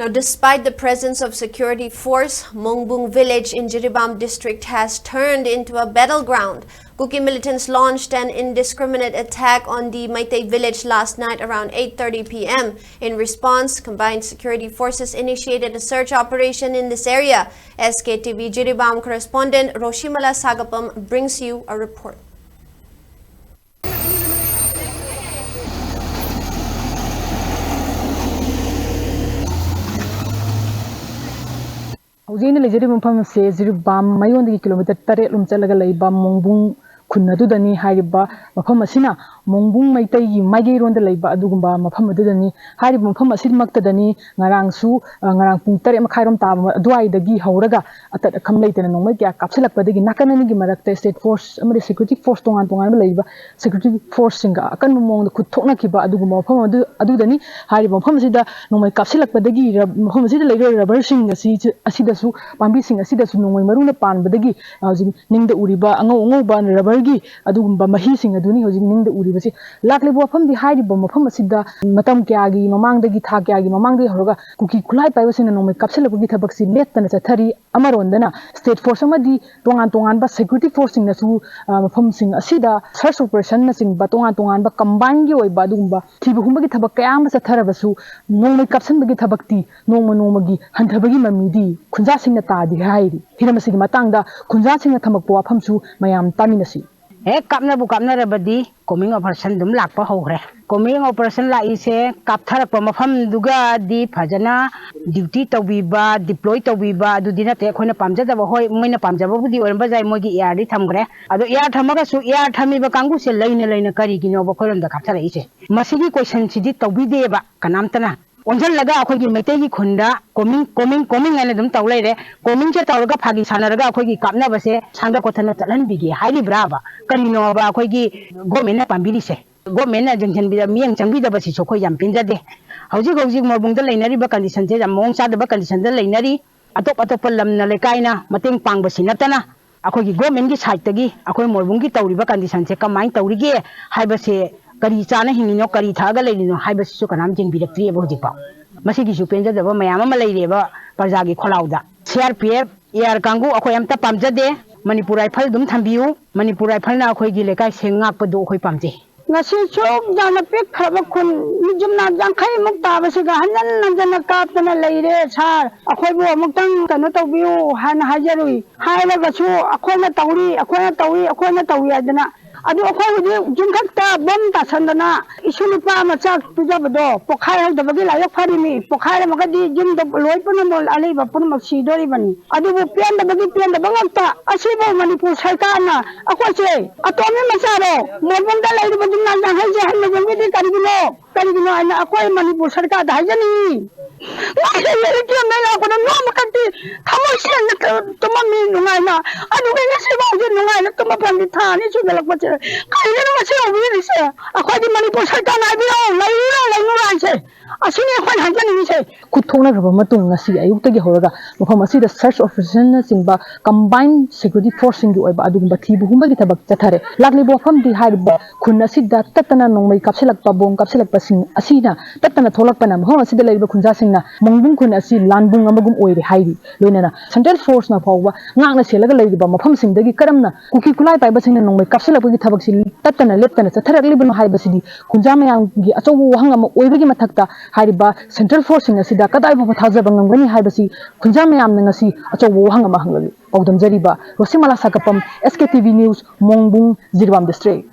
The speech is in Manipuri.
Now, despite the presence of security force, Mongbung village in Jiribam district has turned into a battleground. Kuki militants launched an indiscriminate attack on the Maitai village last night around 8:30 p.m. In response, combined security forces initiated a search operation in this area. SKTV Jiribam correspondent Roshimala Sagapam brings you a report. Hujini lejeri mumpham se Jiribam mayon di kilometer 3 lum chalaga leiba Mongbung khunna du dani hariba mafam asina Mongbung maitai gi maige ron da leiba adugumba mafam du dani hariba mafam asid makta dani ngarang su ngarang pung 3 makhairom ta duai dagi hauraga atat kham leitena nongmai kya kapsilak padagi nakanani gi marakta state force amari security force tongan tongan leiba security force singa akan mong da khuthokna kiba adugumba mafam adu dani hariba mafam sida nongmai kapsilak padagi mafam sida leiba rubber sing asida su pambi sing asida su nongmai maruna pan badagi hojing ningda uriba angau ban rubber gi adugumba mahi sing aduni hojing ningda uri basi lakle wafam di hairi bom mafam asida matam kya gi mamang dagi tha kya gi mamang dagi horoga kuki khulai paibasina nongmai kapsilak gi thabak si letana chathari amarondana state force amadi tongan ba security force sing nasu mafam sing asida search operation na sing ba tongan ba combine gi oiba adugumba thibu humba gi thabak kya am chatharabasu nongmai kapsan bagi thabakti nongma gi handhabagi mamidi khunja sing na ta di hairi hiramasi gi matangda khunja sing na thamakpo wafam su mayam taminasi kapna rabadi coming operation dum lakpa hogre coming operation la ise kaptharak pa mafam duga di phajana duty tawbiba deploy tawbiba adu dina te khoina pamjada ba hoi moina pamjaba budi oramba jai mogi air di thamgre adu air thamaga su air thamiba kangu se leina kari gino ba khoiram da kapthara ise masigi question sidi tawbide ba kanamtana onjal laga akhoi gi meite gi khunda coming ane dum tawlai re coming che tawraga phagi sanaraga akhoi gi kapna base sangda kothana chalan bigi hairi brava karino ba akhoi gi government pambiri se government na jengchen bi mieng changbi da basi so khoi yam pinja de hauji morbung da leinari ba condition je jam mong sa da ba condition da leinari atop lam na lekaina mateng pang basi natana akhoi gi government gi side tagi akhoi morbung gi tawri ba condition se kamai tawri ge haibase kari chana hingino kari thaga leino haibase su kanam jeng birakri ba hojik pa masigi su penja da ba mayam ma leire ba parja gi kholauda CRPF air kangu akhoi amta pamjade Manipur rifle dum thambiu Manipur rifle na akhoi gi lekai sengak pa do akhoi pamje ngasi chok jana pek khaba khun mijumna jangkhai muk ta basiga hanan jana kaptana leire sar akhoi bu amuktang kano tawbiu han hajarui haila gachu akhoi na tawi adana adu akhoi hudi jumkhakta bom ta sandana isuni pa machak tujabado pokhai hadabagi layak farimi pokhai magadi jum do loi punamol alai ba punam sidori bani adu bu pian da bangata asibo Manipur sarkarna akhoi che atomi macharo morbung da lai bu na na haje han jami di karigino ana akhoi Manipur sarkar da hajani Kuthona raba matung ngasi ayuk tagi horaga mafam asida search operation na singba combined security force sing oiba adugumba thibu humba gi thabak chathare lakli bo fam di hariba khunna sida tatana nongmai kapsilak pa bom kapsilak pa sing asina tatana tholak pa na mafam asida leiba khunja singna Mongbung khun asi lanbung amagum oire hairi loinana central force na phawwa ngakna selaga leiba mafam singdagi karamna kuki kulai paiba singna nongmai kapsilak gi thabak sil tatana leptana chatharak libno haiba sidi khunja mayang gi achawu hangama oibagi mathakta hariba central force sing asida kadai ba thajaba ngamgani haibasi khunja mayam ngasi achawu hangama hanglagi paudam jariba Roshimala Sagapam SKTV News Mongbung Jiribam district